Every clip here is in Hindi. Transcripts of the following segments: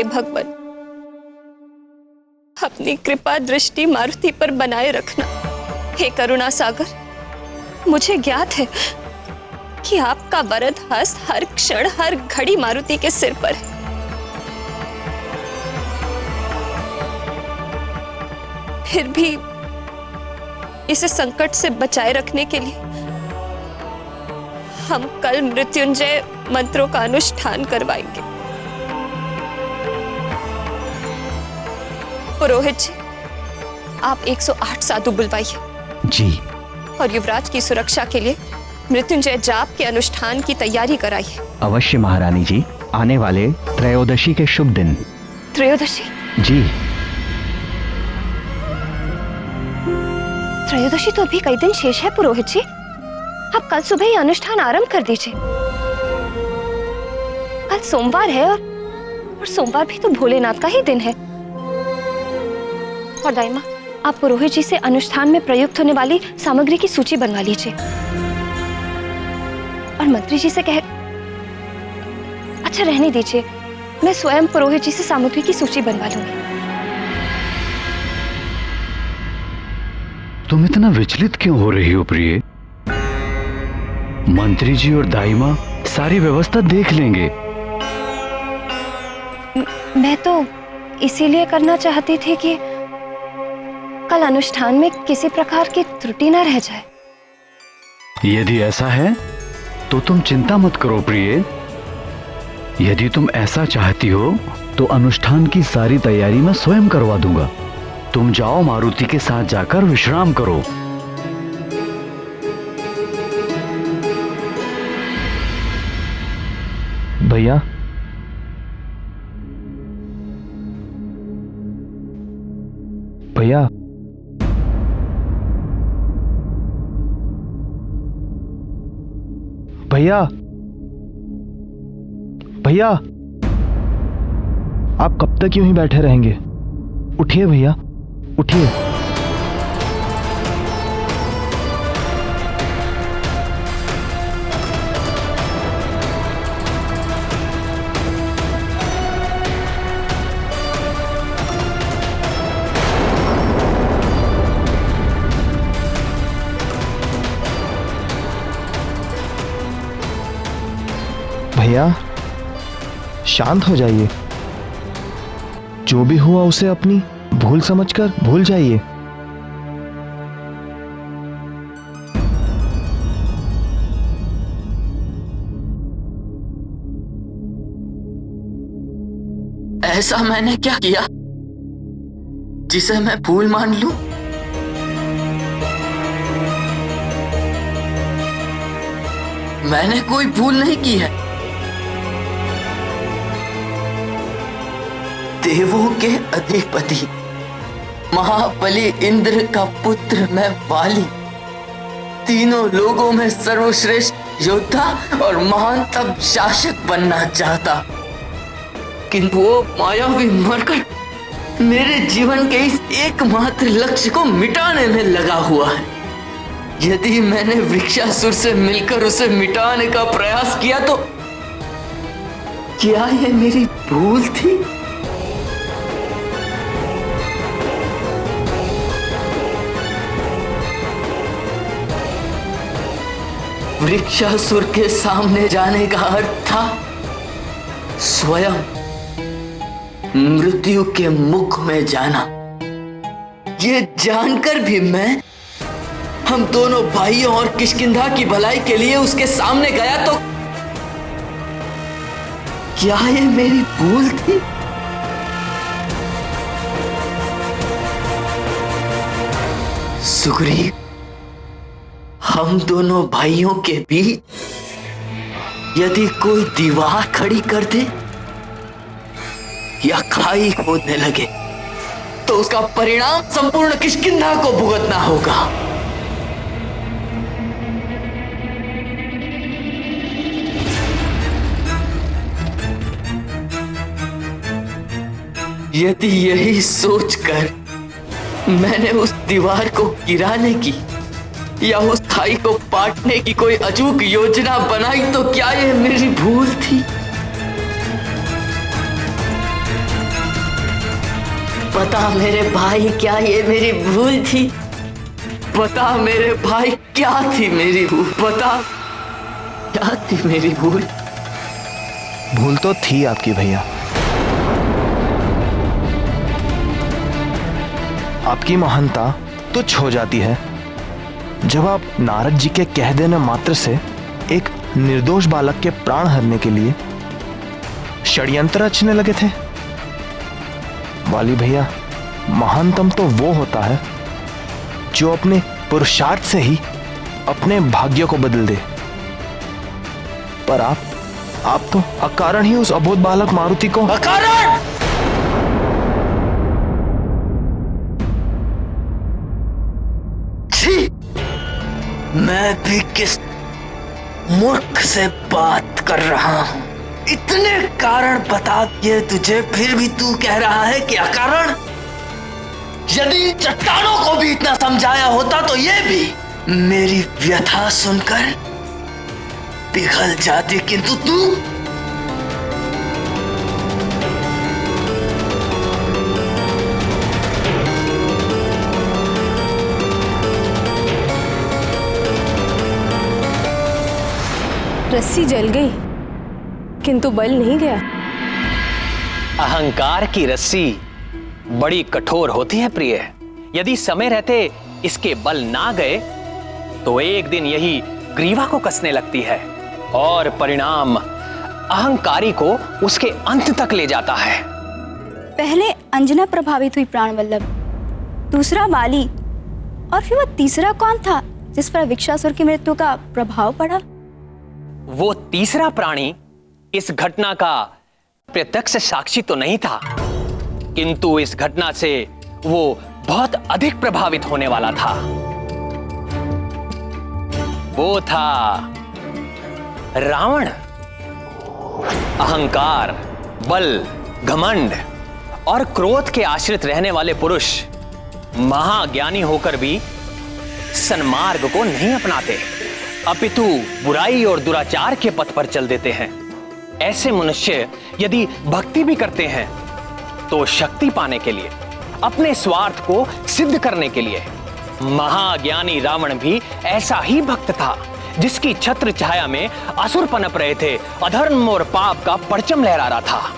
भगवान, अपनी कृपा दृष्टि मारुति पर बनाए रखना। हे करुणा सागर, मुझे ज्ञात है कि आपका वरद हस्त हर क्षण हर घड़ी मारुति के सिर पर है। फिर भी इसे संकट से बचाए रखने के लिए हम कल मृत्युंजय मंत्रों का अनुष्ठान करवाएंगे। पुरोहित जी, आप 108 साधु बुलवाइए। जी। और युवराज की सुरक्षा के लिए मृत्युंजय जाप के अनुष्ठान की तैयारी कराइए। अवश्य महारानी जी, आने वाले त्रयोदशी के शुभ दिन। त्रयोदशी? जी। त्रयोदशी तो अभी कई दिन शेष है पुरोहित जी, आप कल सुबह ही अनुष्ठान आरंभ कर दीजिए। कल सोमवार है और सोमवार भी तो भोलेनाथ का ही दिन है। और दाई माँ, आप पुरोहित जी से अनुष्ठान में प्रयुक्त होने वाली सामग्री की सूची बनवा लीजिए और मंत्री जी से कह, अच्छा रहने दीजिए, मैं स्वयं पुरोहित जी से सामग्री की सूची बनवा लूंगी। तुम इतना विचलित क्यों हो रही हो प्रिय? मंत्री जी और दाई माँ सारी व्यवस्था देख लेंगे। मैं तो इसीलिए करना चाहती थी कि कल अनुष्ठान में किसी प्रकार की त्रुटि न रह जाए। यदि ऐसा है तो तुम चिंता मत करो प्रिय। यदि तुम ऐसा चाहती हो तो अनुष्ठान की सारी तैयारी मैं स्वयं करवा दूंगा। तुम जाओ, मारुति के साथ जाकर विश्राम करो। भैया, भैया, भैया, भैया, आप कब तक यूं ही बैठे रहेंगे? उठिए भैया, उठिए। भैया, शांत हो जाइए। जो भी हुआ उसे अपनी भूल समझकर भूल जाइए। ऐसा मैंने क्या किया जिसे मैं भूल मान लूं? मैंने कोई भूल नहीं की है। देवों के अधिपति महाबली इंद्र का पुत्र मैं वाली, तीनों लोगों में सर्वश्रेष्ठ योद्धा और महानतम शासक बनना चाहता, किंतु वो मायावी मरकर मेरे जीवन के इस एकमात्र लक्ष्य को मिटाने में लगा हुआ है। यदि मैंने वृक्षासुर से मिलकर उसे मिटाने का प्रयास किया तो क्या यह मेरी भूल थी? वृक्षासुर के सामने जाने का अर्थ था स्वयं मृत्यु के मुख में जाना। ये जानकर भी मैं हम दोनों भाइयों और किष्किंधा की भलाई के लिए उसके सामने गया तो क्या ये मेरी भूल थी? सुग्रीव, हम दोनों भाइयों के बीच यदि कोई दीवार खड़ी कर दे या खाई खोदने लगे तो उसका परिणाम संपूर्ण किष्किंधा को भुगतना होगा। यदि यही सोचकर मैंने उस दीवार को गिराने की या उस खाई को पाटने की कोई अचूक योजना बनाई तो क्या यह मेरी भूल थी? बता मेरे भाई, क्या ये मेरी भूल थी? बता मेरे भाई, क्या थी मेरी भूल? बता क्या थी मेरी भूल? भूल तो थी आपकी भैया। आपकी महानता तुच्छ हो जाती है जब आप नारद जी के कह देने मात्र से एक निर्दोष बालक के प्राण हरने के लिए षड्यंत्र रचने लगे थे। वाली भैया, महानतम तो वो होता है जो अपने पुरुषार्थ से ही अपने भाग्य को बदल दे। पर आप तो अकारण ही उस अबोध बालक मारुति को अकारण! छी! मैं भी किस मूर्ख से बात कर रहा हूं। इतने कारण बता दिए तुझे, फिर भी तू कह रहा है कि अकारण। यदि चट्टानों को भी इतना समझाया होता तो ये भी मेरी व्यथा सुनकर पिघल जाती, किंतु तू रस्सी जल गई किंतु बल नहीं गया। अहंकार की रस्सी बड़ी कठोर होती है प्रिय। यदि समय रहते इसके बल ना गए तो एक दिन यही ग्रीवा को कसने लगती है और परिणाम अहंकारी को उसके अंत तक ले जाता है। पहले अंजना प्रभावित हुई प्राण वल्लभ, दूसरा वाली, और फिर वो तीसरा कौन था जिस पर विक्षासुर की मृत्यु का प्रभाव पड़ा? वो तीसरा प्राणी इस घटना का प्रत्यक्ष साक्षी तो नहीं था, किंतु इस घटना से वो बहुत अधिक प्रभावित होने वाला था। वो था रावण। अहंकार, बल, घमंड और क्रोध के आश्रित रहने वाले पुरुष महाज्ञानी होकर भी सन्मार्ग को नहीं अपनाते, अपितु बुराई और दुराचार के पथ पर चल देते हैं। ऐसे मनुष्य यदि भक्ति भी करते हैं तो शक्ति पाने के लिए, अपने स्वार्थ को सिद्ध करने के लिए। महाज्ञानी रावण भी ऐसा ही भक्त था जिसकी छत्र छाया में असुर पनप रहे थे, अधर्म और पाप का परचम लहरा रहा था।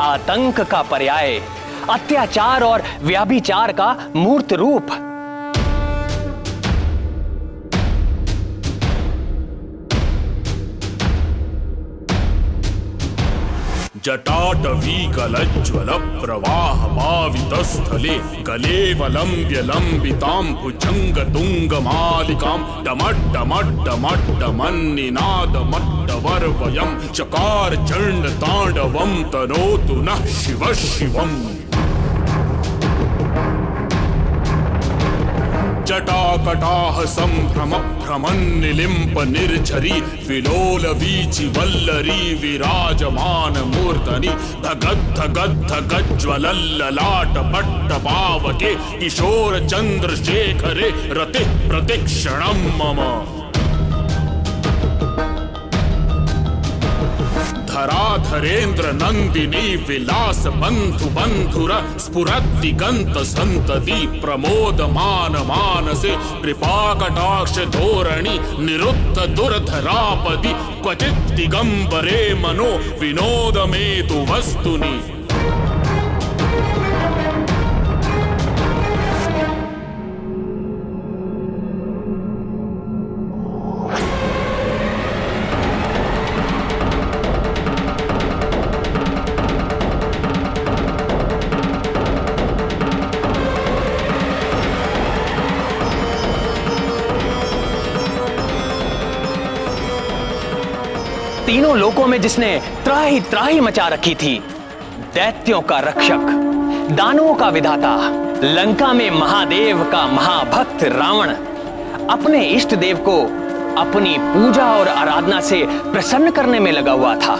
आतंक का पर्याय, अत्याचार और व्याभिचार का मूर्त रूप। जटाटवीकलज्ज्वल प्रवाहमावितस्थले कलेवलम्ब्य लम्बितां भुजङ्गतुङ्गमालिकां डमड्डमड्डमड्डमन्निनादमड्डवर्वयं चकार चण्डताण्डवं तनोतु नः शिवः शिवम्। जटाकटाह संभ्रम भ्रमन्निलिम्प निर्झरी विलोल वीचि वल्लरी विराजमान मूर्धनि धगद् धगद् धगज्ज्वलल्ललाट पट्टपावके किशोर चन्द्रशेखरे रतिः प्रतिक्षणं मम। धराधरेन्द्र नंदिनी विलास बंधु बंधुर स्फुरद्दिगंत संतति प्रमोदमान मानसे कृपा कटाक्ष धोरणि निरुद्ध दुर्धरापदि क्वचित् दिगंबरे मनो विनोदमेतु वस्तुनि। तीनों लोकों में जिसने त्राही त्राही मचा रखी थी, दैत्यों का रक्षक, दानवों का विधाता, लंका में महादेव का महाभक्त रावण अपने इष्ट देव को अपनी पूजा और आराधना से प्रसन्न करने में लगा हुआ था,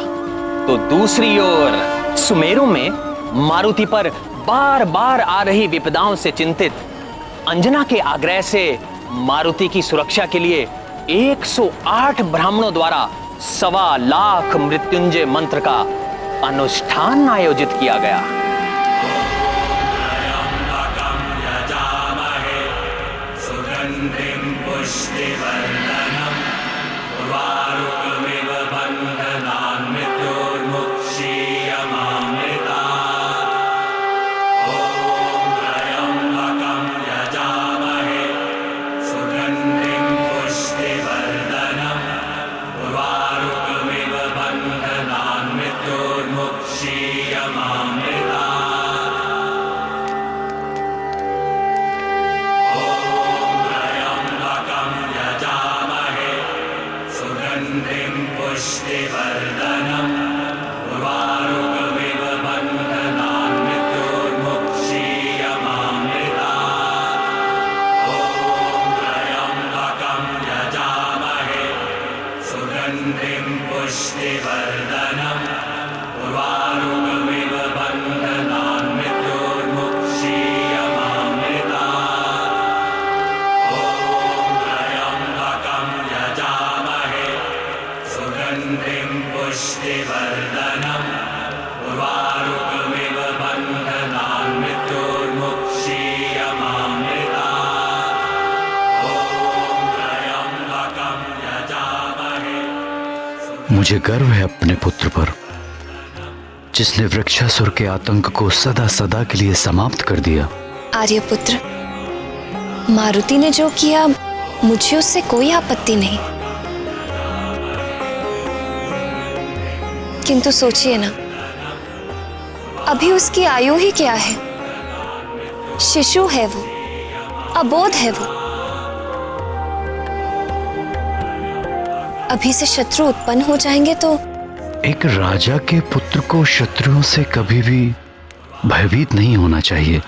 तो दूसरी ओर सुमेरु में मारुति पर बार बार आ रही विपदाओं से चिंतित अंजना के आग्रह से मारुति की सुरक्षा के लिए 108 ब्राह्मणों द्वारा 1.25 लाख मृत्युंजय मंत्र का अनुष्ठान आयोजित किया गया। मुझे गर्व है अपने पुत्र पर, जिसने वृक्षासुर के आतंक को सदा सदा के लिए समाप्त कर दिया। आर्यपुत्र, मारुति ने जो किया मुझे उससे कोई आपत्ति नहीं, किंतु सोचिए ना, अभी उसकी आयु ही क्या है, शिशु है वो, अबोध है वो। अभी से शत्रु उत्पन्न हो जाएंगे तो एक राजा के पुत्र को शत्रुओं से कभी भी भयभीत नहीं होना चाहिए।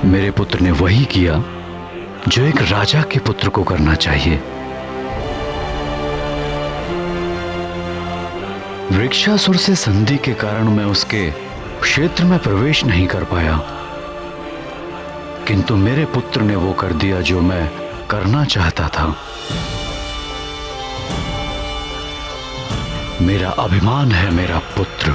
मेरे पुत्र ने वही किया जो एक राजा के पुत्र को करना चाहिए। वृक्षासुर से संधि के कारण मैं उसके क्षेत्र में प्रवेश नहीं कर पाया, किंतु मेरे पुत्र ने वो कर दिया जो मैं करना चाहता था। मेरा अभिमान है मेरा पुत्र।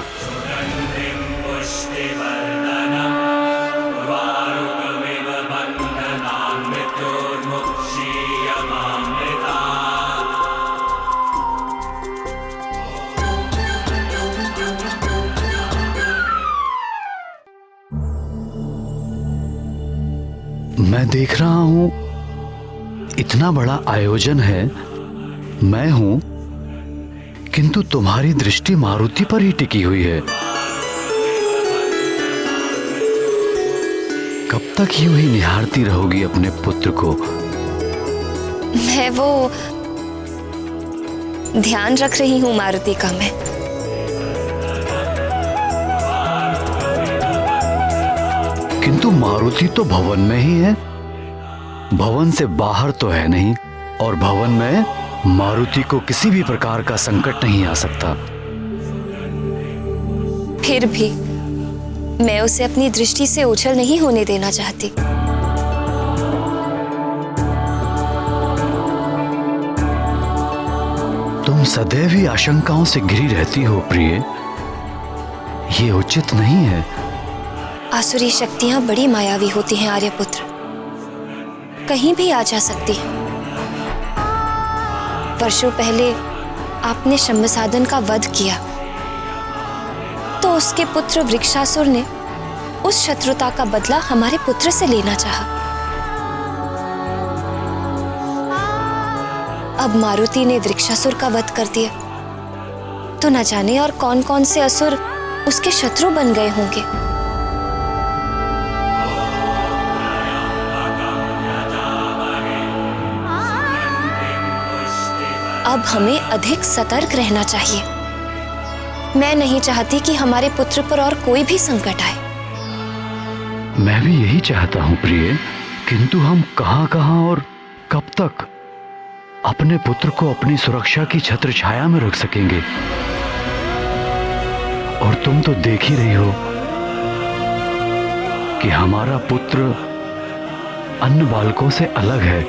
मैं देख रहा हूं इतना बड़ा आयोजन है, मैं हूं, किंतु तुम्हारी दृष्टि मारुति पर ही टिकी हुई है। कब तक यूं ही निहारती रहोगी अपने पुत्र को? मैं वो ध्यान रख रही हूं मारुति का। मैं किंतु मारुति तो भवन में ही है, भवन से बाहर तो है नहीं, और भवन में मारुति को किसी भी प्रकार का संकट नहीं आ सकता। फिर भी मैं उसे अपनी दृष्टि से ओझल नहीं होने देना चाहती। तुम सदैव ही आशंकाओं से घिरी रहती हो प्रिय, ये उचित नहीं है। आसुरी शक्तियां बड़ी मायावी होती हैं आर्यपुत्र, कहीं भी आ जा सकती हैं। वर्षों पहले आपने शंभसाधन का वध किया, तो उसके पुत्र वृक्षासुर ने उस शत्रुता का बदला हमारे पुत्र से लेना चाहा। अब मारुति ने वृक्षासुर का वध कर दिया, तो न जाने और कौन कौन से असुर उसके शत्रु बन गए होंगे। अब हमें अधिक सतर्क रहना चाहिए। मैं नहीं चाहती कि हमारे पुत्र पर और कोई भी संकट आए। मैं भी यही चाहता हूं प्रिय, किंतु हम कहां और कब तक अपने पुत्र को अपनी सुरक्षा की छत्र छाया में रख सकेंगे? और तुम तो देख ही रही हो कि हमारा पुत्र अन्य बालकों से अलग है।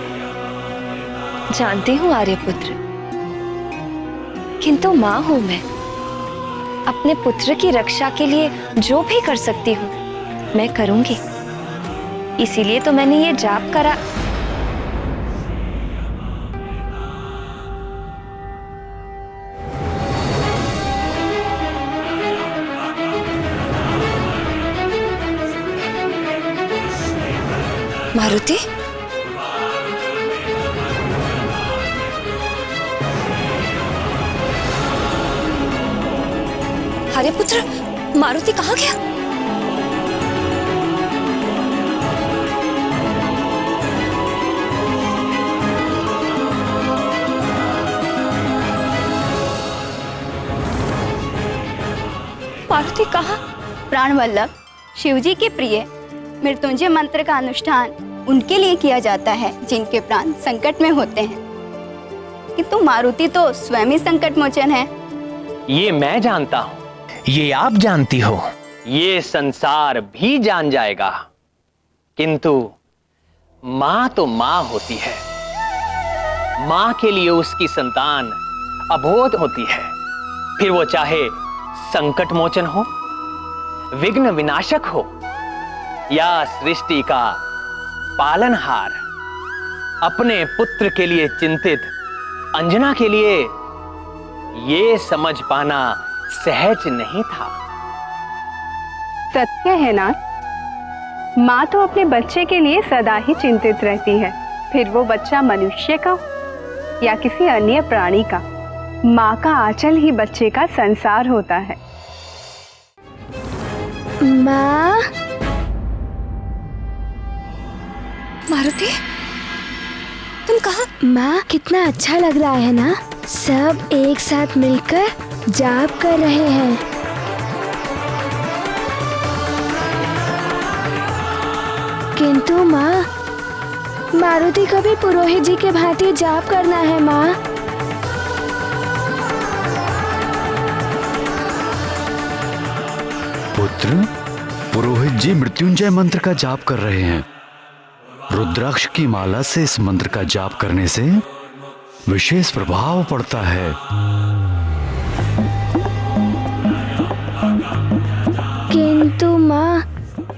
जानती हूँ आर्यपुत्र, किंतु माँ हूं मैं। अपने पुत्र की रक्षा के लिए जो भी कर सकती हूँ मैं करूंगी। इसीलिए तो मैंने ये जाप करा। मारुति, अरे पुत्र, मारुति कहाँ गया? मारुति कहाँ? प्राणवल्लभ, शिवजी के प्रिय मृत्युंजय मंत्र का अनुष्ठान उनके लिए किया जाता है जिनके प्राण संकट में होते हैं, किंतु मारुति तो स्वयं ही संकट मोचन है। ये मैं जानता हूं, ये आप जानती हो, ये संसार भी जान जाएगा, किंतु मां तो मां होती है। मां के लिए उसकी संतान अबोध होती है, फिर वो चाहे संकट मोचन हो, विघ्न विनाशक हो, या सृष्टि का पालनहार। अपने पुत्र के लिए चिंतित अंजना के लिए ये समझ पाना सहज नहीं था। सत्य है ना, माँ तो अपने बच्चे के लिए सदा ही चिंतित रहती है, फिर वो बच्चा मनुष्य का हो या किसी अन्य प्राणी का। माँ का आंचल ही बच्चे का संसार होता है। माँ, मारुति, तुम कहाँ? माँ कितना अच्छा लग रहा है ना, सब एक साथ मिलकर जाप कर रहे हैं। किंतु माँ, मारुति को भी पुरोहित जी के भांति जाप करना है माँ। पुत्र, पुरोहित जी मृत्युंजय मंत्र का जाप कर रहे हैं। रुद्राक्ष की माला से इस मंत्र का जाप करने से विशेष प्रभाव पड़ता है। किंतु माँ,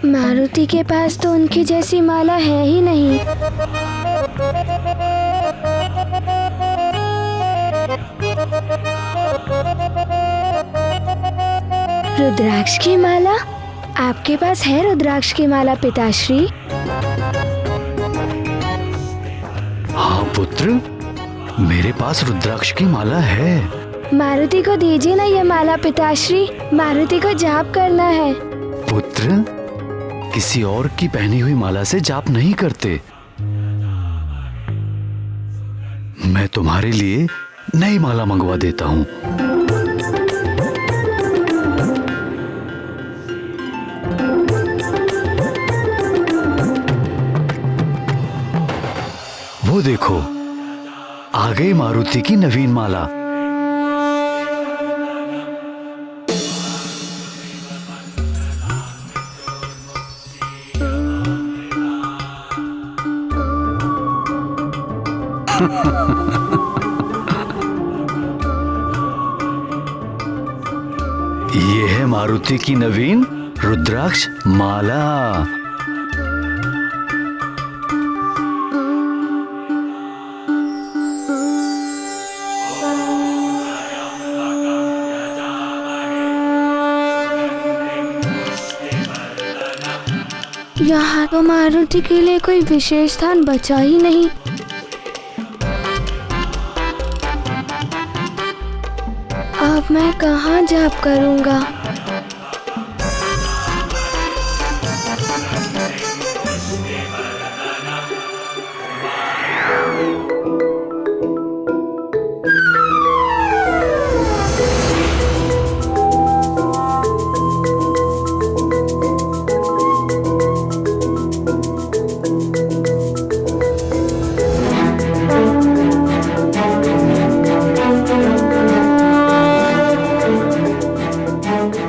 मारुति के पास तो उनकी जैसी माला है ही नहीं। रुद्राक्ष की माला? आपके पास है रुद्राक्ष की माला पिताश्री? हाँ पुत्र, मेरे पास रुद्राक्ष की माला है। मारुति को दीजिए ना ये माला पिताश्री, मारुति को जाप करना है। पुत्र, किसी और की पहनी हुई माला से जाप नहीं करते। मैं तुम्हारे लिए नई माला मंगवा देता हूँ। वो देखो, आ गई मारुति की नवीन माला। ये है मारुति की नवीन रुद्राक्ष माला। यहाँ तो मारुति के लिए कोई विशेष स्थान बचा ही नहीं। अब मैं कहाँ जाप करूँगा?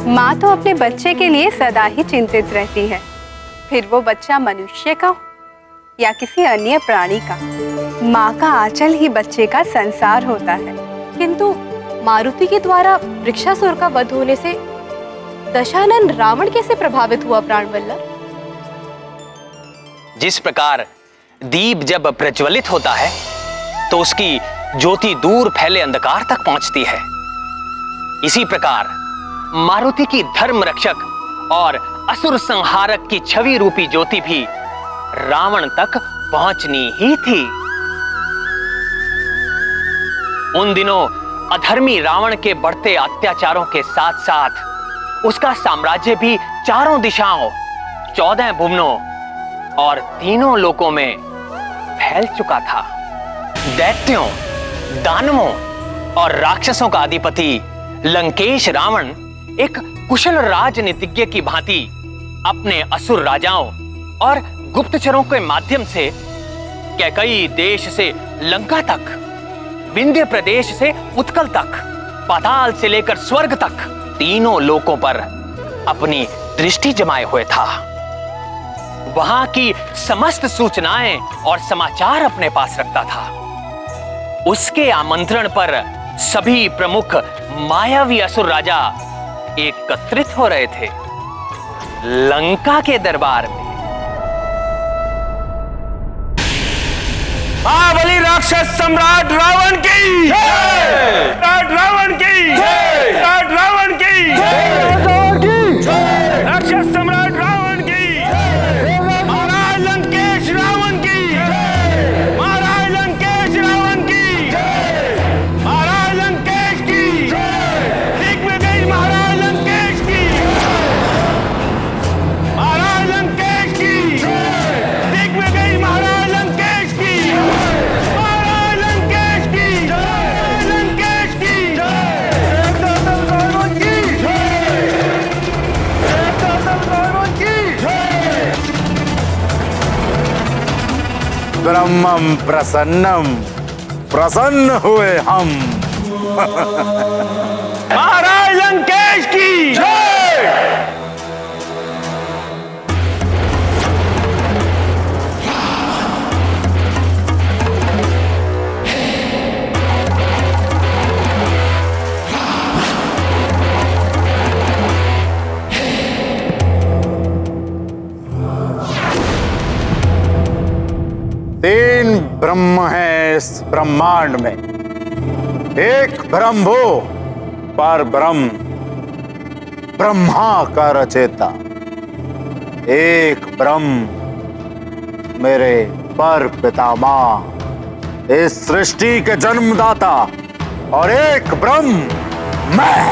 माँ तो अपने बच्चे के लिए सदा ही चिंतित रहती है, फिर वो बच्चा मनुष्य का हो या किसी अन्य प्राणी का। माँ का आंचल ही बच्चे का संसार होता है। किंतु मारुति के द्वारा वृक्षासुर का वध होने से दशानन रावण कैसे प्रभावित हुआ प्राणवल्लभ? जिस प्रकार दीप जब प्रज्वलित होता है तो उसकी ज्योति दूर फैले अंधकार तक पहुंचती है, इसी प्रकार मारुति की धर्म रक्षक और असुर संहारक की छवि रूपी ज्योति भी रावण तक पहुंचनी ही थी। उन दिनों अधर्मी रावण के बढ़ते अत्याचारों के साथ साथ उसका साम्राज्य भी चारों दिशाओं, 14 भुवनों और तीनों लोकों में फैल चुका था। दैत्यों, दानवों और राक्षसों का अधिपति लंकेश रावण एक कुशल राजनीतिज्ञ की भांति अपने असुर राजाओं और गुप्तचरों के माध्यम से कैकई देश से लंका तक, विंध्य प्रदेश से उत्कल तक, पाताल से लेकर स्वर्ग तक तीनों लोकों पर अपनी दृष्टि जमाए हुए था। वहां की समस्त सूचनाएं और समाचार अपने पास रखता था। उसके आमंत्रण पर सभी प्रमुख मायावी असुर राजा एकत्रित हो रहे थे लंका के दरबार में। महाबली राक्षस सम्राट रावण की जय, रावण की जय, रावण की जय, राक्षस सम्राट रावण की जय, महाराज लंकेश रावण की जय, महाराज लंकेश रावण की जय, महाराज लंकेश की जय, दिग्विजय महाराज लंकेश की, महाराज लंकेश की जय, दिग्विजय महाराज लंकेश की, महाराज लंकेश की जय, लंकेश की जय, रावण की जय, रावण की जय। ब्रह्मम प्रसन्नम, प्रसन्न हुए हम। महाराज लंकेश की जय। तीन ब्रह्म हैं इस ब्रह्मांड में। एक ब्रह्म वो पर ब्रह्म, ब्रह्मा का रचेता। एक ब्रह्म मेरे पर पितामह, इस सृष्टि के जन्मदाता। और एक ब्रह्म मैं।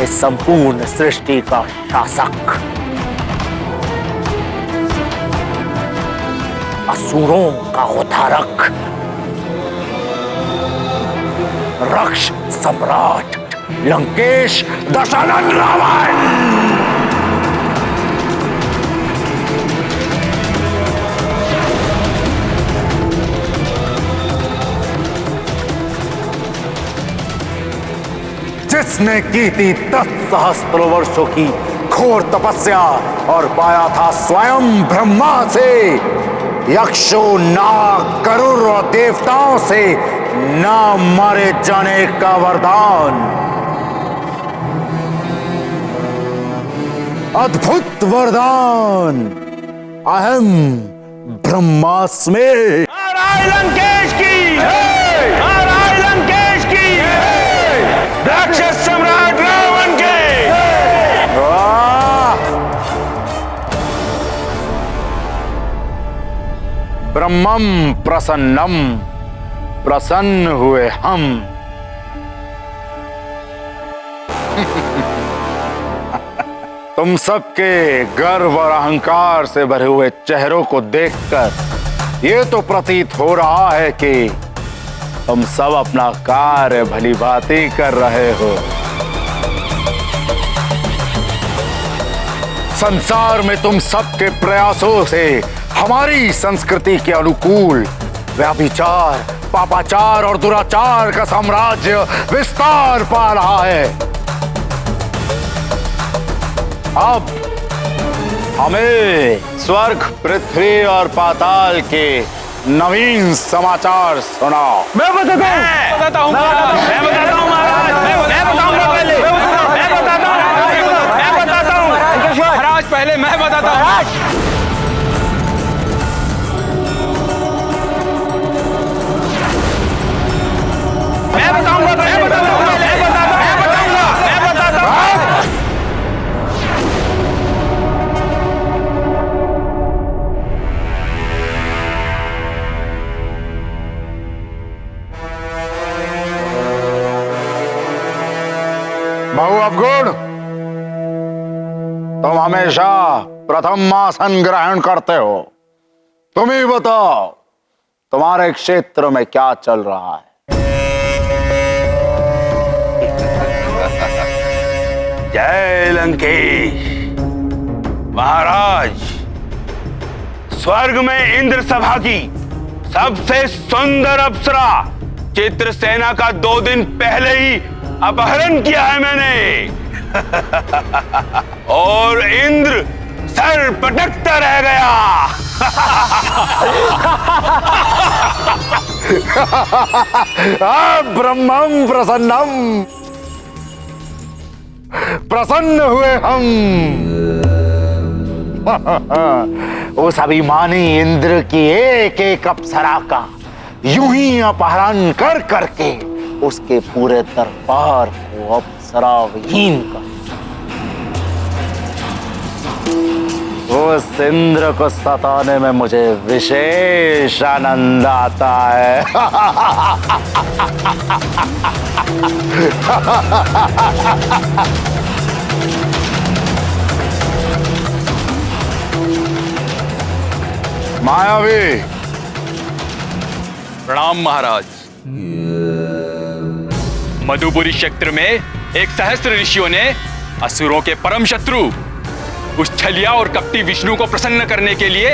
इस संपूर्ण सृष्टि का शासक, असुरों का उद्धारक, रक्ष सम्राट लंकेश दशानन रावण। जिसने की थी 10 सहस्त्र वर्षों की घोर तपस्या और पाया था स्वयं ब्रह्मा से, यक्षों, नाग, गरुड़ और देवताओं से न मारे जाने का वरदान। अद्भुत वरदान। अहम ब्रह्मास्मि। महाराज लंकेश की जय, महाराज लंकेश की जय, राक्षस सम्राट रावण के। ब्रह्मम प्रसन्नम, प्रसन्न हुए हम। तुम सबके गर्व और अहंकार से भरे हुए चेहरों को देखकर ये तो प्रतीत हो रहा है कि तुम सब अपना कार्य भली भांति कर रहे हो। संसार में तुम सबके प्रयासों से हमारी संस्कृति के अनुकूल व्यभिचार, पापाचार और दुराचार का साम्राज्य विस्तार पा रहा है। अब हमें स्वर्ग, पृथ्वी और पाताल के नवीन समाचार सुनाओ। मैं बताता हूँ महाराज, पहले मैं बताता हूँ। बहु अवगुण, तुम हमेशा प्रथम आसन ग्रहण करते हो। तुम ही बताओ, तुम्हारे क्षेत्र में क्या चल रहा है? जय लंकेश महाराज। स्वर्ग में इंद्र सभा की सबसे सुंदर अप्सरा चित्रसेना का 2 दिन पहले ही अपहरण किया है मैंने। और इंद्र सर पटकता रह गया। ब्रह्मम प्रसन्नम, प्रसन्न हुए हम। उस अभिमानी इंद्र की एक एक अप्सरा का यूं ही अपहरण कर करके उसके पूरे दरबार को अप्सरा विहीन कर, उस इंद्र को सताने में मुझे विशेष आनंद आता है। मायावी। प्रणाम महाराज। मधुपुरी क्षेत्र में एक सहस्त्र ऋषियों ने असुरों के परम शत्रु उस छलिया और कपटी विष्णु को प्रसन्न करने के लिए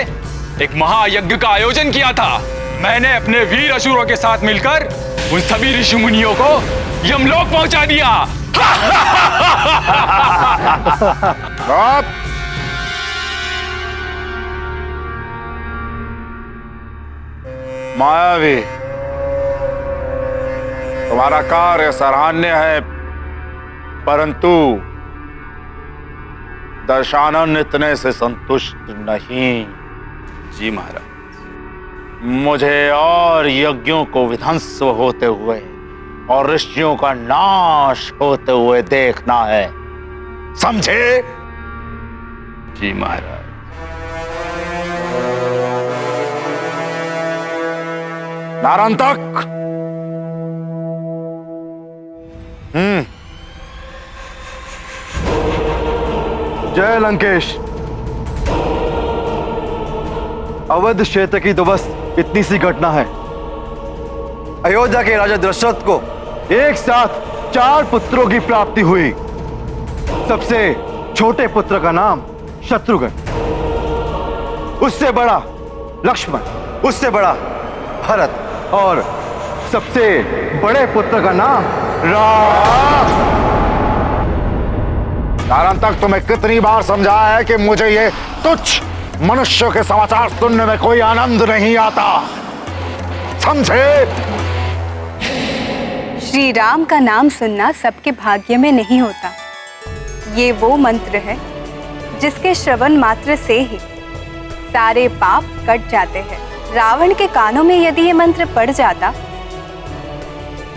एक महायज्ञ का आयोजन किया था। मैंने अपने वीर असुरों के साथ मिलकर उन सभी ऋषि मुनियों को यमलोक पहुंचा दिया। मायावी, तुम्हारा कार्य सराहनीय है, परंतु दशानन इतने से संतुष्ट नहीं। जी महाराज। मुझे और यज्ञों को विध्वंस होते हुए और ऋषियों का नाश होते हुए देखना है, समझे? जी महाराज। नारांतक। जय लंकेश। अवध क्षेत्र की तो बस इतनी सी घटना है। अयोध्या के राजा दशरथ को एक साथ 4 पुत्रों की प्राप्ति हुई। सबसे छोटे पुत्र का नाम शत्रुघ्न, उससे बड़ा लक्ष्मण, उससे बड़ा भरत और सबसे बड़े पुत्र का नाम राम। कारण तक तुम्हें कितनी बार समझाया है कि मुझे ये तुच्छ मनुष्यों के समाचार सुनने में कोई आनंद नहीं आता, समझे? श्री राम का नाम सुनना सबके भाग्य में नहीं होता। ये वो मंत्र है जिसके श्रवण मात्र से ही सारे पाप कट जाते हैं। रावण के कानों में यदि ये मंत्र पड़ जाता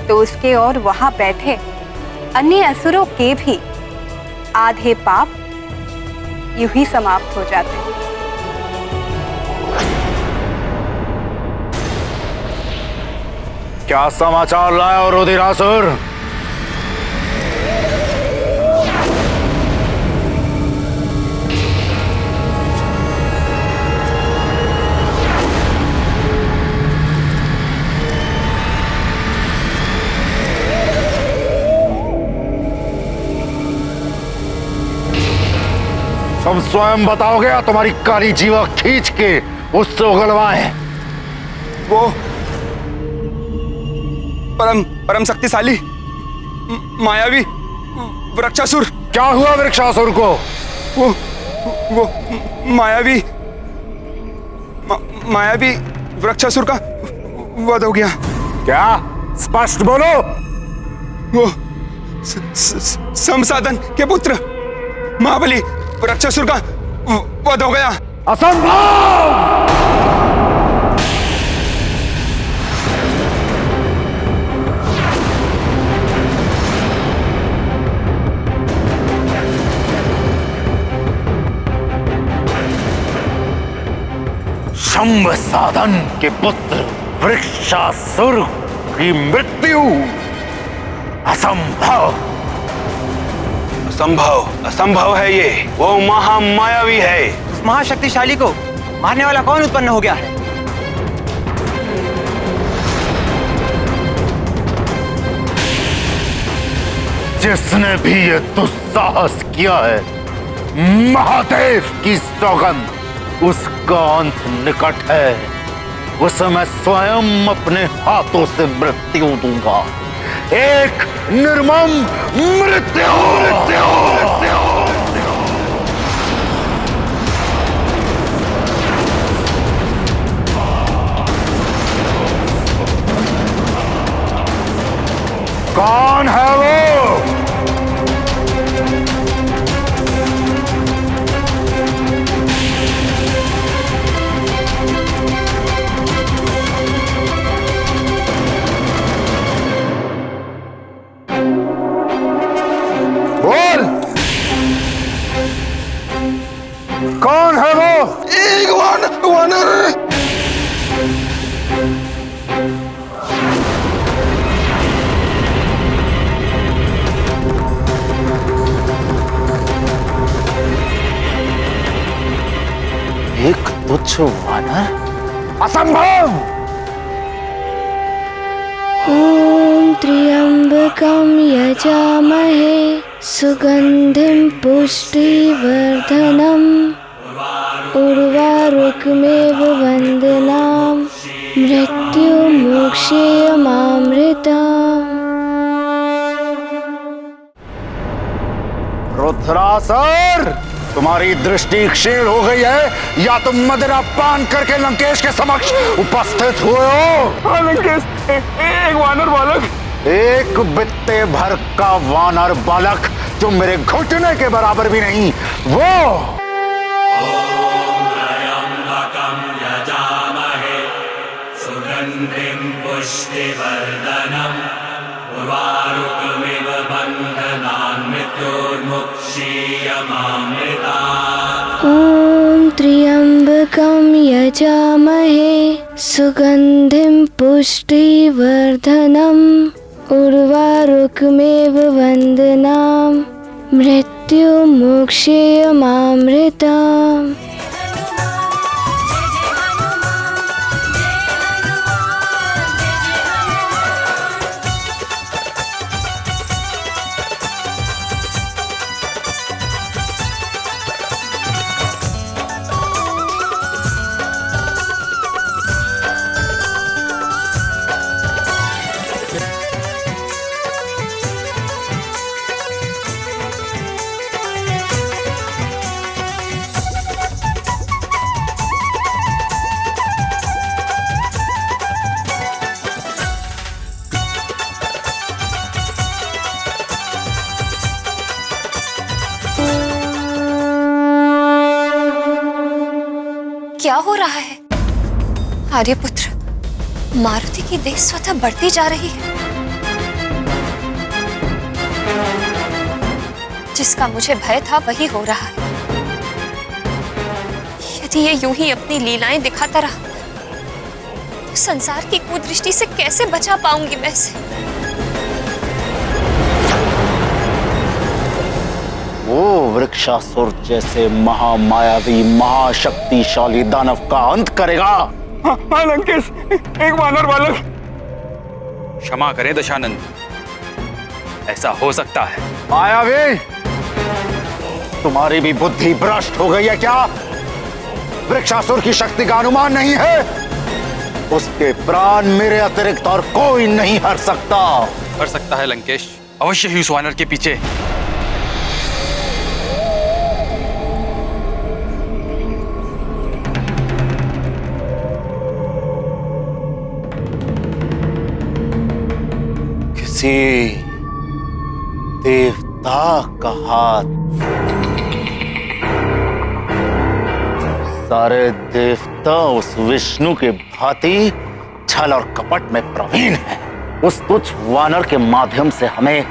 तो उसके और वहां बैठे अन्य असुरों के भी आधे पाप यूं ही समाप्त हो जाते। क्या समाचार लाए और रुधिरासुर? तुम स्वयं बताओगे या तुम्हारी काली जीवा खींच के उससे उगलवाएं? वो परम शक्तिशाली मायावी वृक्षासुर। क्या हुआ वृक्षासुर को? वो मायावी वृक्षासुर का वध हो गया। क्या? स्पष्ट बोलो। वो संसाधन के पुत्र महाबली वृक्षासुर का वध हो गया। असंभव! संसाधन के पुत्र वृक्षासुर की मृत्यु असंभव। असंभव है ये। वो महामायावी है। उस महाशक्तिशाली को मारने वाला कौन उत्पन्न हो गया है? जिसने भी ये दुस्साहस किया है, महादेव की सौगंध, उसका अंत निकट है। उसे मैं स्वयं अपने हाथों से मृत्यु दूंगा, एक निर्मम मृत्यु। कौन है वो? वानर। एक तुच्छ वानर? असंभव। ॐ त्र्यम्बकं यजामहे सुगन्धिं पुष्टिवर्धनम् उर्वारुकमेव वन्दनाम् मृत्युमोक्षेयमामृतम्। रुद्रासुर, तुम्हारी दृष्टि क्षीण हो गई है या तुम मदिरा पान करके लंकेश के समक्ष उपस्थित हुए हो? हाँ लंकेश, एक वानर बालक। एक बित्ते भर का वानर बालक जो मेरे घुटने के बराबर भी नहीं, वो सुगंधिं पुष्टिवर्धनम् उर्वारुकमिव बन्धनान् मृत्युर्मुक्षीयमामृतात्। ॐ त्र्यम्बकं यजामहे सुगन्धिं पुष्टिवर्धनम् उर्वारुकमेव वन्दनाम् मृत्युमोक्षेयमामृतम्। क्या हो रहा है? आर्यपुत्र, मारुति की देह स्वतः बढ़ती जा रही है। जिसका मुझे भय था वही हो रहा है। यदि ये यूं ही अपनी लीलाएं दिखाता रहा तो संसार की कुदृष्टि से कैसे बचा पाऊंगी मैं इसे? वो वृक्षासुर जैसे महामायावी महाशक्तिशाली दानव का अंत करेगा। हाँ लंकेश, एक वानर बालक। क्षमा करें दशानंद, ऐसा हो सकता है। मायावी, तुम्हारी भी बुद्धि भ्रष्ट हो गई है क्या? वृक्षासुर की शक्ति का अनुमान नहीं है? उसके प्राण मेरे अतिरिक्त और कोई नहीं हर सकता। कर सकता है लंकेश, अवश्य ही उस वानर के पीछे। किसी देवता का हाथ। सारे देवता उस विष्णु के भांति छल और कपट में प्रवीण हैं। उस तुच्छ वानर के माध्यम से हमें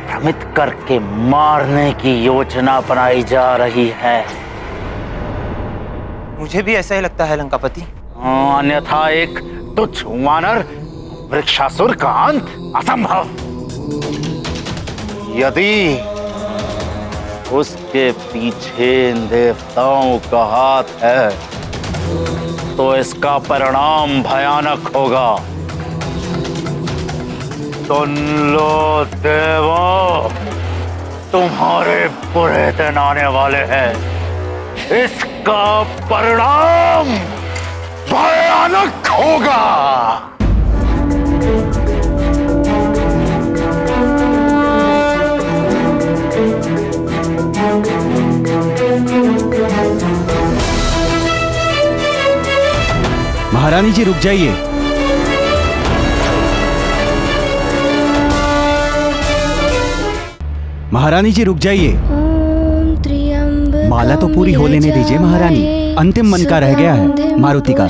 भ्रमित करके मारने की योजना बनाई जा रही है। मुझे भी ऐसा ही लगता है लंकापति। अन्यथा एक तुच्छ वानर वृक्षासुर का अंत असंभव। यदि उसके पीछे इन देवताओं का हाथ है तो इसका परिणाम भयानक होगा। सुन लो देवों, तुम्हारे बुरे दिन आने वाले हैं। इसका परिणाम भयानक होगा। महारानी जी रुक जाइए। महारानी जी रुक जाइए। माला तो पूरी हो लेने दीजिए महारानी। अंतिम मन का रह गया है मारुति का।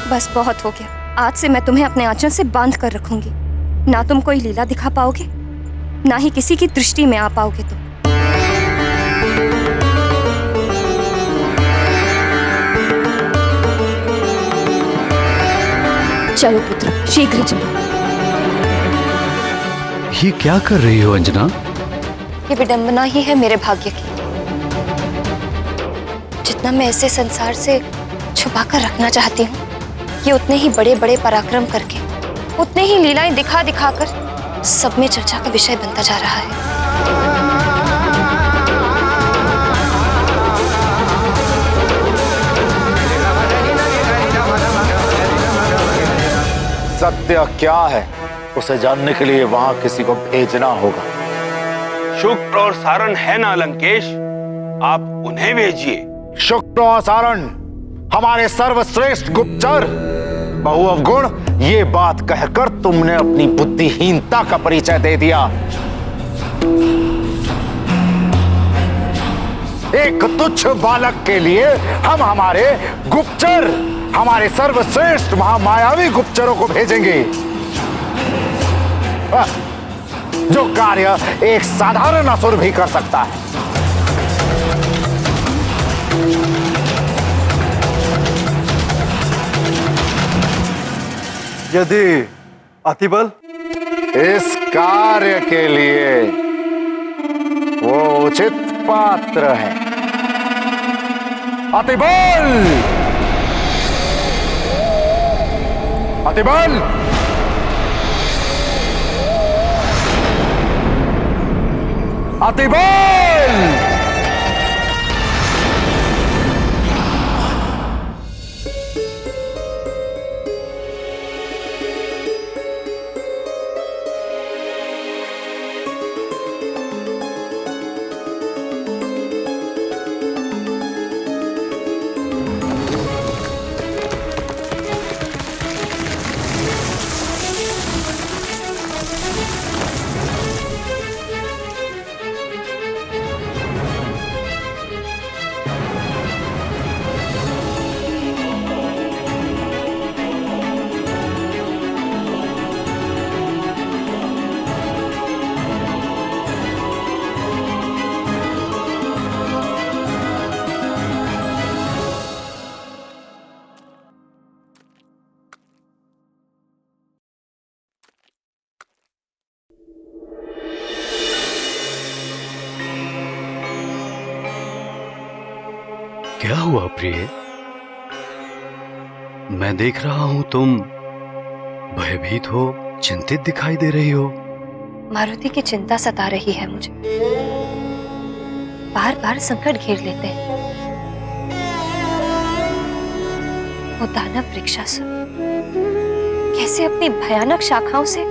बस बहुत हो गया। आज से मैं तुम्हें अपने आंचल से बांध कर रखूंगी। ना तुम कोई लीला दिखा पाओगे, ना ही किसी की दृष्टि में आ पाओगे तुम। चलो पुत्र, शीघ्र चलो। ये क्या कर रही हो अंजना? ये विडंबना ही है मेरे भाग्य की। जितना मैं इसे संसार से छुपा कर रखना चाहती हूँ, ये उतने ही बड़े बड़े पराक्रम करके, उतने ही लीलाएं दिखा दिखा कर सब में चर्चा का विषय बनता जा रहा है। सत्य क्या है उसे जानने के लिए वहां किसी को भेजना होगा। शुक्र और सारण है ना लंकेश, आप उन्हें भेजिए। शुक्र और सारण हमारे सर्वश्रेष्ठ गुप्तचर। बहु अवगुण, ये बात कहकर तुमने अपनी बुद्धिहीनता का परिचय दे दिया। एक तुच्छ बालक के लिए हम हमारे गुप्तचर, हमारे सर्वश्रेष्ठ महामायावी गुप्तचरों को भेजेंगे, जो कार्य एक साधारण असुर भी कर सकता है। यदि अतिबल इस कार्य के लिए वो उचित पात्र है। अतिबल! अतिबल! अतिबल! क्या हुआ प्रिय? मैं देख रहा हूं तुम भयभीत हो, चिंतित दिखाई दे रही हो। मारुति की चिंता सता रही है मुझे। बार बार संकट घेर लेते हैं। वो दानव वृक्षासुर कैसे अपनी भयानक शाखाओं से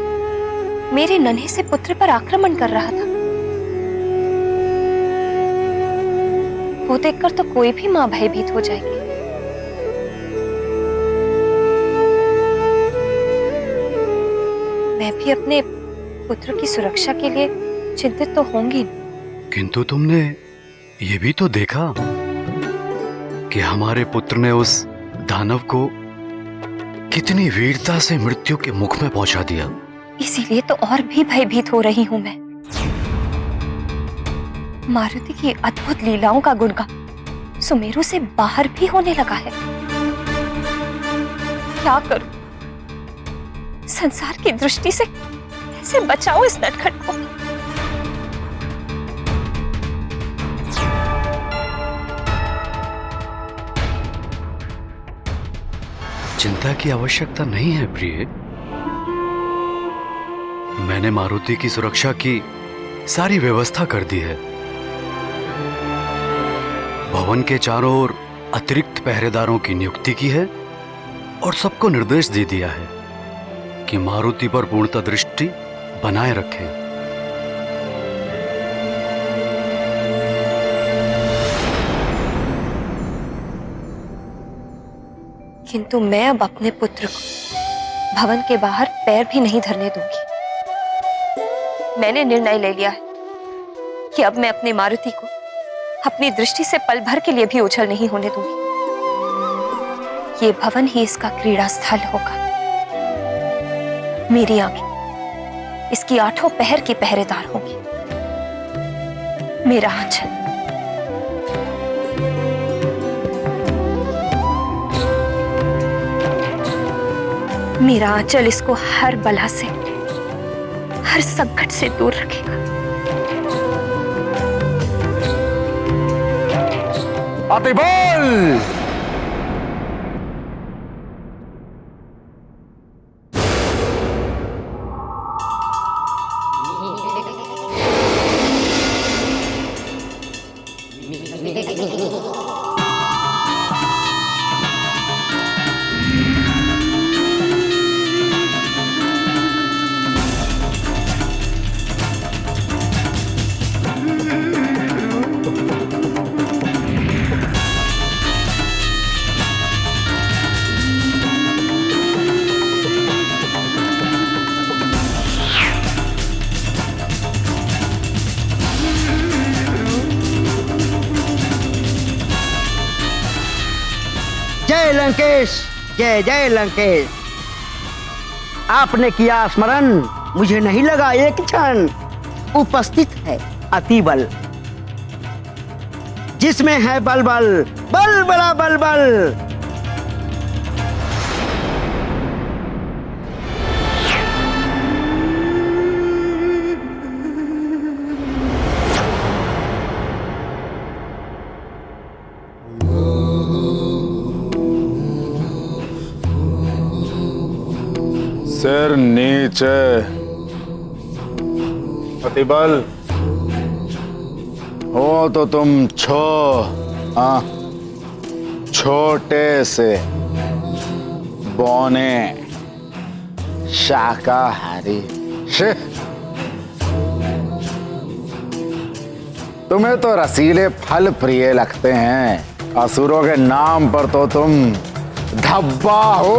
मेरे नन्हे से पुत्र पर आक्रमण कर रहा था। वो देखकर तो कोई भी मां भयभीत हो जाएगी। मैं भी अपने पुत्र की सुरक्षा के लिए चिंतित तो होंगी। किंतु तुमने ये भी तो देखा कि हमारे पुत्र ने उस दानव को कितनी वीरता से मृत्यु के मुख में पहुंचा दिया। इसीलिए तो और भी भयभीत हो रही हूं मैं। मारुति की अद्भुत लीलाओं का गुणगान सुमेरु से बाहर भी होने लगा है। क्या करूं? संसार की दृष्टि से कैसे बचाऊं इस नटखट को? चिंता की आवश्यकता नहीं है प्रिय। मैंने मारुति की सुरक्षा की सारी व्यवस्था कर दी है। भवन के चारों ओर अतिरिक्त पहरेदारों की नियुक्ति की है और सबको निर्देश दे दिया है कि मारुति पर पूर्णतः दृष्टि बनाए रखें। किंतु मैं अब अपने पुत्र को भवन के बाहर पैर भी नहीं धरने दूंगी। मैंने निर्णय ले लिया है कि अब मैं अपनी मारुति को अपनी दृष्टि से पल भर के लिए भी ओझल नहीं होने दूंगी। ये भवन ही इसका क्रीड़ा स्थल होगा। मेरी आंखें इसकी 8 पहर की पहरेदार होगी। मेरा आंचल इसको हर बला से, हर संकट से दूर रखेगा। अतिबल! जय लंकेश, जय जय लंकेश। आपने किया स्मरण, मुझे नहीं लगा एक क्षण। उपस्थित है अतिबल, जिसमें है बल बल, बल बड़ा बल बल। सिर नीचे। अतिबल, हो तो तुम छोटे से बौने शाकाहारी। तुम्हें तो रसीले फल प्रिय लगते हैं। असुरों के नाम पर तो तुम धब्बा हो।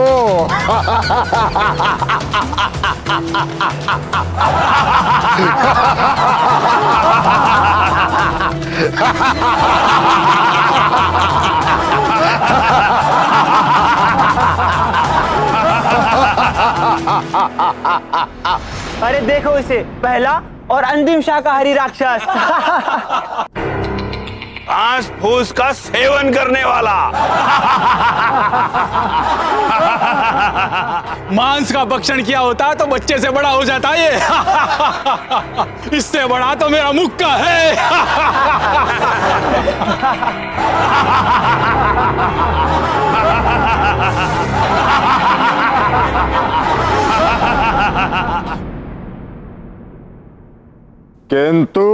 अरे देखो इसे, पहला और अंतिम शाकाहारी राक्षस। घास फूस का सेवन करने वाला। मांस का भक्षण किया होता तो बच्चे से बड़ा हो जाता ये। इससे बड़ा तो मेरा मुक्का है। किंतु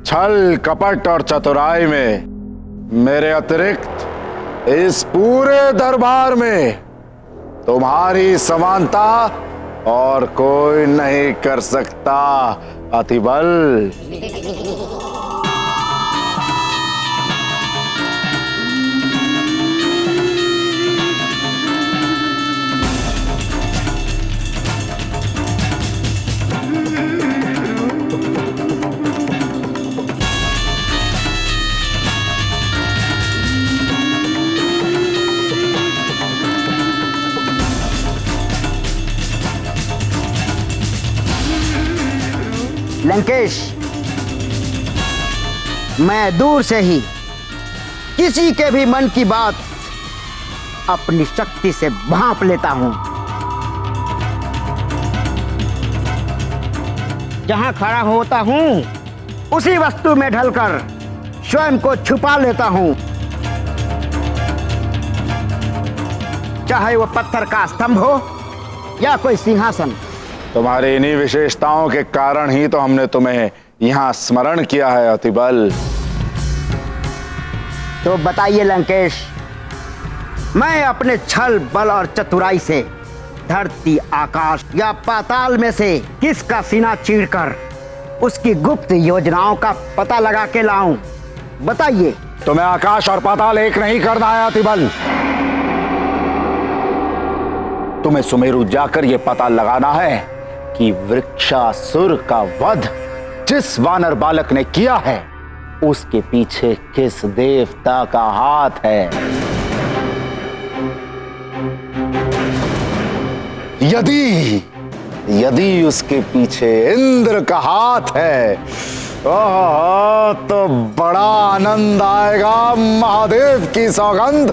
छल कपट और चतुराई में मेरे अतिरिक्त इस पूरे दरबार में तुम्हारी समानता और कोई नहीं कर सकता अतिबल। लंकेश, मैं दूर से ही किसी के भी मन की बात अपनी शक्ति से भांप लेता हूं। जहां खड़ा होता हूं उसी वस्तु में ढलकर स्वयं को छुपा लेता हूं, चाहे वो पत्थर का स्तंभ हो या कोई सिंहासन। तुम्हारी इन्हीं विशेषताओं के कारण ही तो हमने तुम्हें यहां स्मरण किया है अतिबल। तो बताइए लंकेश, मैं अपने छल बल और चतुराई से धरती आकाश या पाताल में से किसका सीना चीरकर उसकी गुप्त योजनाओं का पता लगा के लाऊं? बताइए। तुम्हें आकाश और पाताल एक नहीं करना है अतिबल। तुम्हें सुमेरु जाकर यह पता लगाना है कि वृक्षासुर का वध जिस वानर बालक ने किया है उसके पीछे किस देवता का हाथ है। यदि उसके पीछे इंद्र का हाथ है तो बड़ा आनंद आएगा, महादेव की सौगंध,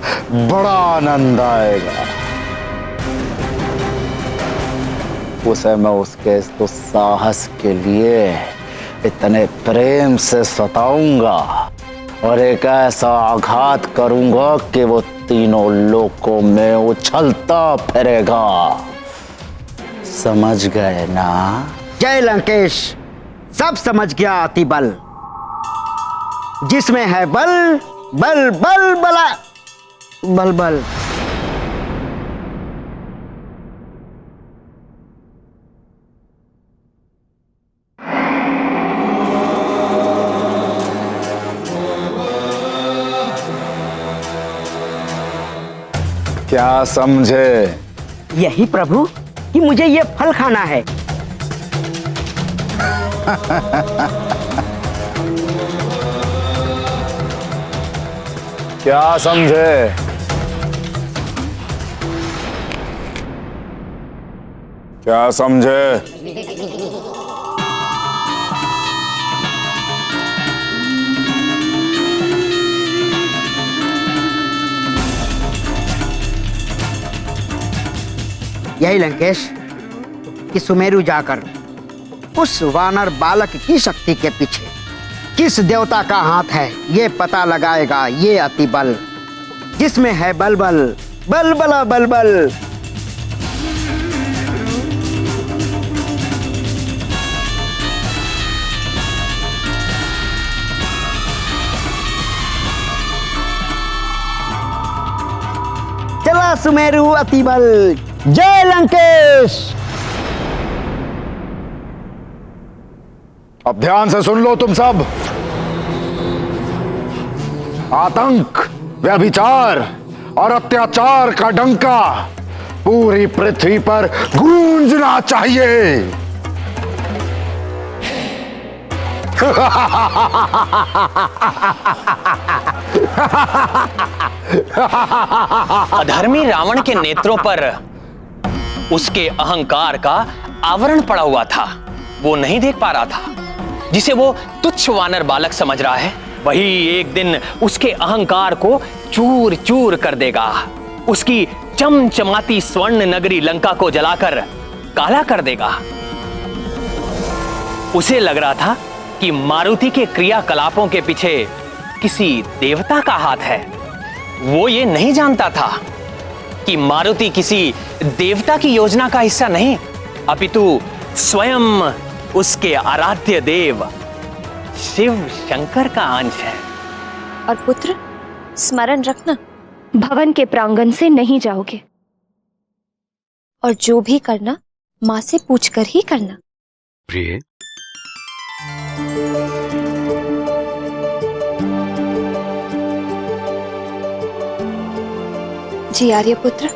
बड़ा आनंद आएगा। उसे मैं उसके इस दुस्साहस के लिए इतने प्रेम से सताऊंगा और एक ऐसा आघात करूंगा कि वो तीनों लोकों में उछलता फिरेगा। समझ गए ना? जय लंकेश, सब समझ गया अतिबल। जिसमें है बल, बल बल बला बल बल। क्या समझे? यही प्रभु कि मुझे ये फल खाना है। क्या समझे? क्या समझे? यही लंकेश कि सुमेरु जाकर उस वानर बालक की शक्ति के पीछे किस देवता का हाथ है ये पता लगाएगा ये अतिबल। जिसमें है बल बल बल बला बल बल। चला सुमेरु अतिबल। जय लंकेश। अब ध्यान से सुन लो तुम सब। आतंक, व्यभिचार और अत्याचार का डंका पूरी पृथ्वी पर गूंजना चाहिए। अधर्मी रावण के नेत्रों पर उसके अहंकार का आवरण पड़ा हुआ था। वो नहीं देख पा रहा था। जिसे वो तुच्छ वानर बालक समझ रहा है, वही एक दिन उसके अहंकार को चूर चूर कर देगा। उसकी चमचमाती स्वर्ण नगरी लंका को जलाकर काला कर देगा। उसे लग रहा था कि मारुति के क्रियाकलापों के पीछे किसी देवता का हाथ है। वो ये नहीं जानता था कि मारुति किसी देवता की योजना का हिस्सा नहीं, अपितु स्वयं उसके आराध्य देव शिव शंकर का अंश है। और पुत्र, स्मरण रखना, भवन के प्रांगण से नहीं जाओगे और जो भी करना मां से पूछकर ही करना। प्रिय, जी आर्यपुत्र।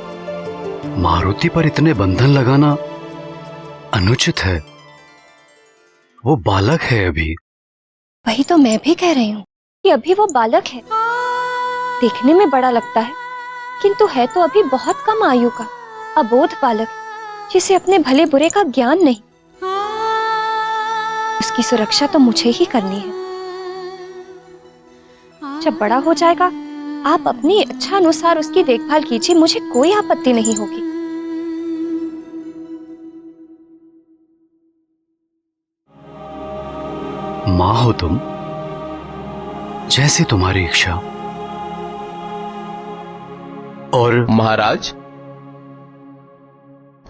मारुति पर इतने बंधन लगाना अनुचित है। वो बालक है अभी। वही तो मैं भी कह रही हूँ कि अभी वो बालक है। देखने में बड़ा लगता है, किंतु है तो अभी बहुत कम आयु का अबोध बालक, जिसे अपने भले बुरे का ज्ञान नहीं। उसकी सुरक्षा तो मुझे ही करनी है। जब बड़ा हो जाएगा, आप अपनी इच्छा अनुसार उसकी देखभाल कीजिए, मुझे कोई आपत्ति नहीं होगी। मां हो तुम, जैसी तुम्हारी इच्छा। और महाराज,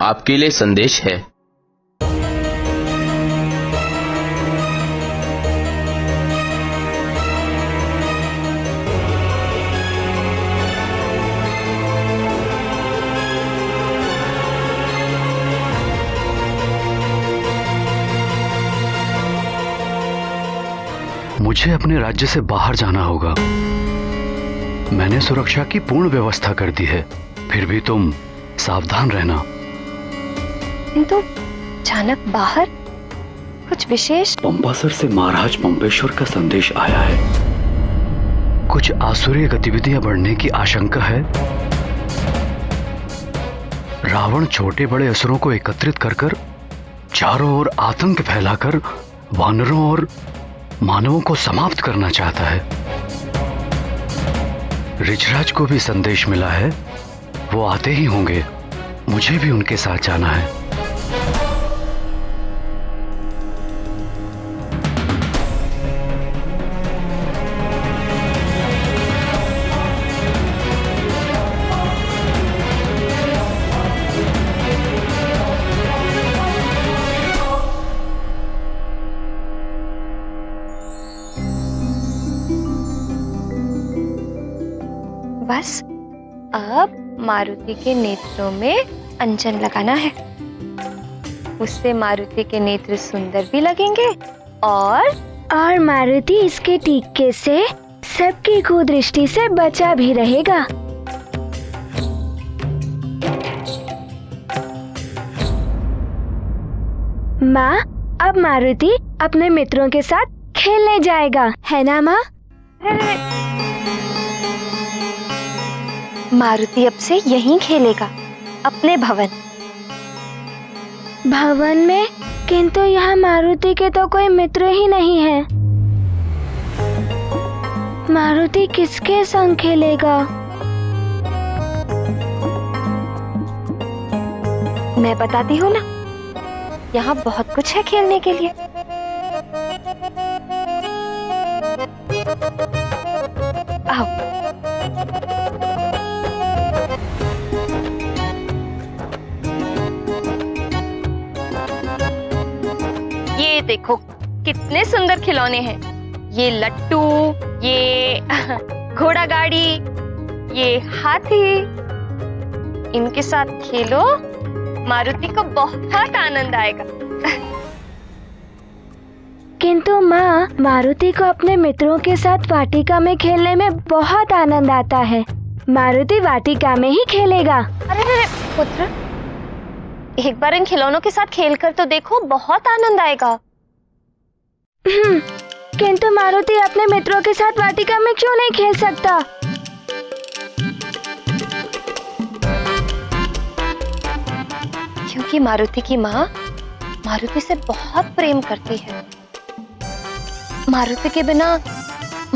आपके लिए संदेश है। मुझे अपने राज्य से बाहर जाना होगा। मैंने सुरक्षा की पूर्ण व्यवस्था कर दी है, फिर भी तुम सावधान रहना। किंतु अचानक बाहर, कुछ विशेष? पंपासर से महाराज पंपेश्वर का संदेश आया है। कुछ आसुरी गतिविधियां बढ़ने की आशंका है। रावण छोटे बड़े असुरों को एकत्रित कर चारों ओर आतंक फैलाकर वानरों और मानवों को समाप्त करना चाहता है। ऋषराज को भी संदेश मिला है, वो आते ही होंगे। मुझे भी उनके साथ जाना है। बस अब मारुति के नेत्रों में अंजन लगाना है। उससे मारुति के नेत्र सुंदर भी लगेंगे और मारुति इसके टीके से सबकी कुदृष्टि से बचा भी रहेगा। माँ, अब मारुति अपने मित्रों के साथ खेलने जाएगा, है ना माँ? मारुति अब से यहीं खेलेगा, अपने भवन में। किंतु यहाँ मारुति के तो कोई मित्र ही नहीं है। मारुति किसके संग खेलेगा? मैं बताती हूँ ना, यहाँ बहुत कुछ है खेलने के लिए। आओ। ये देखो कितने सुंदर खिलौने हैं। ये लट्टू, ये घोड़ा गाड़ी, ये हाथी। इनके साथ खेलो, मारुति को बहुत आनंद आएगा। किंतु माँ, मारुति को अपने मित्रों के साथ वाटिका में खेलने में बहुत आनंद आता है। मारुति वाटिका में ही खेलेगा। अरे पुत्र, एक बार इन खिलौनों के साथ खेलकर तो देखो, बहुत आनंद आएगा। किंतु मारुति अपने मित्रों के साथ वाटिका में क्यों नहीं खेल सकता? क्योंकि मारुति की माँ मारुति से बहुत प्रेम करती है। मारुति के बिना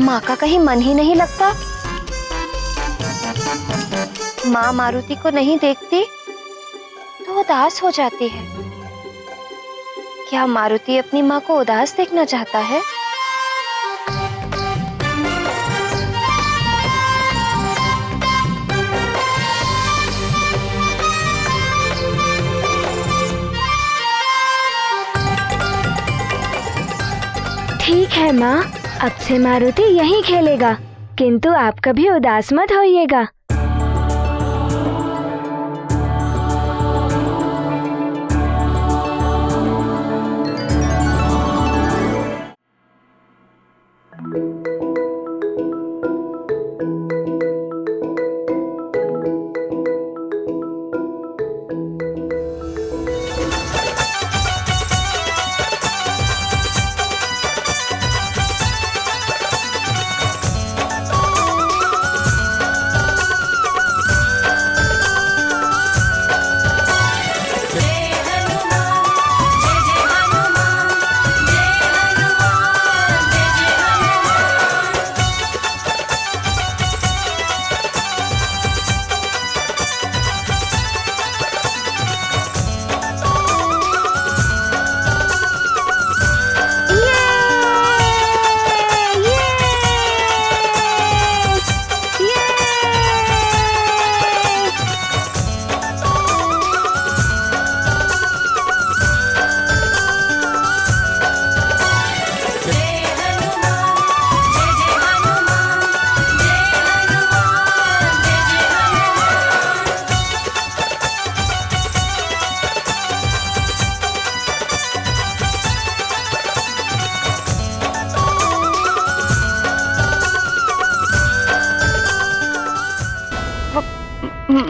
माँ का कहीं मन ही नहीं लगता। माँ मारुति को नहीं देखती तो उदास हो जाती है। क्या मारुति अपनी माँ को उदास देखना चाहता है? ठीक है माँ, अब से मारुति यहीं खेलेगा। किंतु आप कभी उदास मत होइएगा।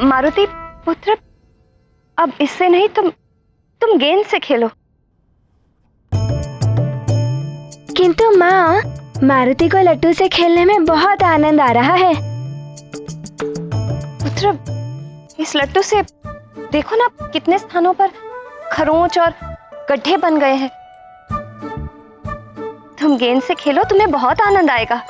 मारुति पुत्र, अब इससे नहीं, तुम गेंद से खेलो। किंतु माँ, मारुति को लट्टू से खेलने में बहुत आनंद आ रहा है। पुत्र, इस लट्टू से देखो ना कितने स्थानों पर खरोंच और गड्ढे बन गए हैं। तुम गेंद से खेलो, तुम्हें बहुत आनंद आएगा।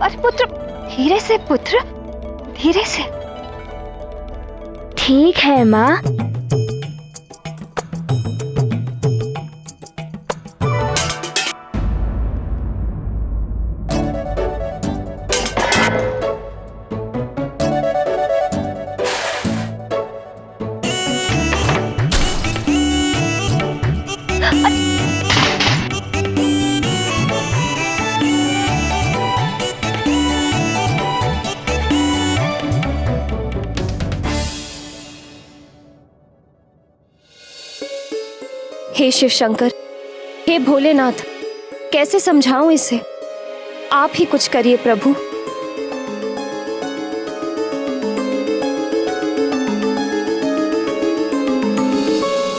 अरे पुत्र, धीरे से पुत्र, धीरे से। ठीक है माँ। हे शिव शंकर, हे भोलेनाथ, कैसे समझाऊं इसे? आप ही कुछ करिए प्रभु।